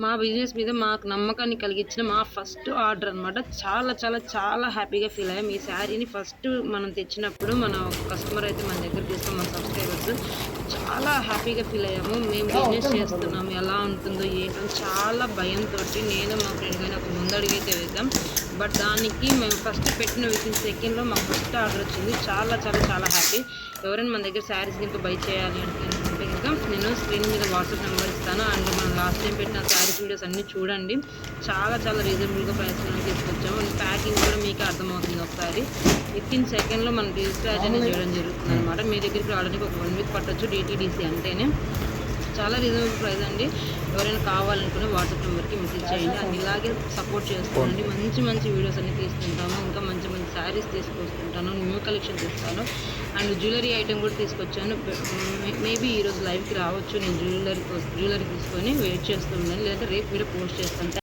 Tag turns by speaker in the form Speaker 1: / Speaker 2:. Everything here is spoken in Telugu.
Speaker 1: మా బిజినెస్ మీద మాకు నమ్మకాన్ని కలిగించిన మా ఫస్ట్ ఆర్డర్ అనమాట. చాలా చాలా చాలా హ్యాపీగా ఫీల్ అయ్యాం. ఈ శారీని ఫస్ట్ మనం తెచ్చినప్పుడు మన కస్టమర్ అయితే మన దగ్గర తీసుకుని మన సబ్స్క్రైబర్స్ చాలా హ్యాపీగా ఫీల్ అయ్యాము. మేము బిజినెస్ చేస్తున్నాము, ఎలా ఉంటుందో ఏంటో చాలా భయంతో నేను మా ఫ్రెండ్ కానీ ఒక ముందడుగైతే వేద్దాం. బట్ దానికి మేము ఫస్ట్ పెట్టిన వితిన్ సెకండ్లో మాకు ఫస్ట్ ఆర్డర్ వచ్చింది. చాలా చాలా చాలా హ్యాపీ. ఎవరైనా మన దగ్గర శారీస్ ఇంకా బై చేయాలి అనుకుంటే ఇంకా నేను స్క్రీన్ మీద వాట్సాప్ నెంబర్ ఇస్తాను. అండ్ మనం లాస్ట్ టైం పెట్టిన శారీస్ వీడియోస్ అన్నీ చూడండి. చాలా చాలా రీజనబుల్గా ప్రైస్లో తీసుకొచ్చాము. ప్యాకింగ్ కూడా మీకు అర్థమవుతుంది. ఒకసారి వితిన్ సెకండ్లో మనం డిస్పాచ్ అనేది చేయడం జరుగుతుంది అనమాట. మీ దగ్గరికి రావడానికి ఒక 1 వీక్ పట్టొచ్చు. DTDC అంటేనే చాలా రీజనబుల్ ప్రైస్ అండి. ఎవరైనా కావాలనుకునే వాట్సాప్ నెంబర్కి మెసేజ్ చేయండి. అండ్ ఇలాగే సపోర్ట్ చేసుకోండి. మంచి మంచి వీడియోస్ అన్ని తీసుకుంటాము. ఇంకా మంచి మంచి శారీస్ తీసుకొస్తుంటాను, న్యూ కలెక్షన్ తెస్తాను. అండ్ జ్యువెలరీ ఐటెం కూడా తీసుకొచ్చాను. మేబీ ఈరోజు లైవ్కి రావచ్చు. నేను జ్యువెలరీ తీసుకొని వెయిట్ చేస్తూ ఉన్నాను, లేదంటే రేపు వీడియో పోస్ట్ చేస్తాను.